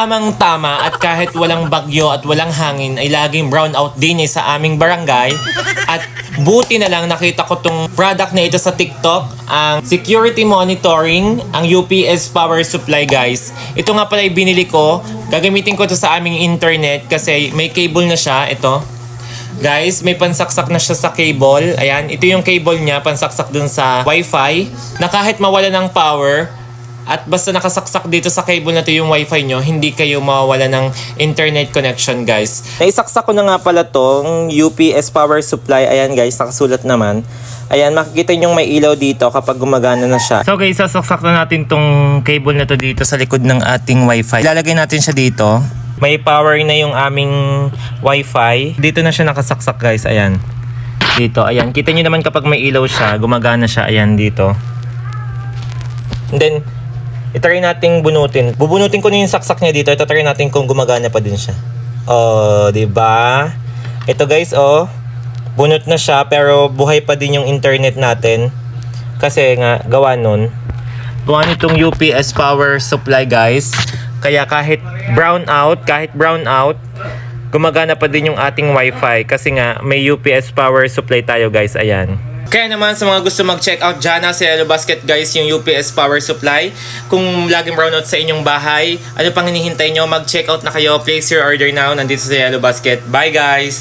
Tamang-tama at kahit walang bagyo at walang hangin ay laging brownout din sa aming barangay. At buti na lang nakita ko tong product na ito sa TikTok, ang security monitoring, ang UPS power supply guys. Ito nga pala binili ko. Gagamitin ko to sa aming internet kasi may cable na siya. Ito. Guys, may pansaksak na siya sa cable. Ayan, ito yung cable niya, pansaksak dun sa wifi. Na kahit mawala ng power, at basta nakasaksak dito sa cable na to yung wifi nyo, hindi kayo mawawala ng internet connection guys. Naisaksak ko na nga pala tong UPS power supply. Ayan guys, nakasulat naman. Ayan, makikita nyo may ilaw dito kapag gumagana na siya. So guys, sasaksak na natin tong cable na to dito sa likod ng ating wifi. Ilalagay natin siya dito. May power na yung aming wifi. Dito na siya nakasaksak guys, ayan. Dito, ayan. Kita nyo naman kapag may ilaw siya, gumagana siya, ayan dito. And then, itry nating bunutin. Bubunutin ko na yung saksak niya dito. Ito try natin kung gumagana pa din siya. Oh, 'di ba? Ito guys, oh. Bunot na siya pero buhay pa din yung internet natin. Kasi nga gawa nun. Gawa nitong UPS power supply, guys. Kaya kahit brown out, gumagana pa din yung ating wifi kasi nga may UPS power supply tayo, guys. Ayan. Kaya naman sa mga gusto mag-check out dyan sa Yellow Basket guys, yung UPS power supply. Kung laging brownout sa inyong bahay, ano pang hinihintay nyo? Mag-check out na kayo. Place your order now. Nandito sa Yellow Basket. Bye guys!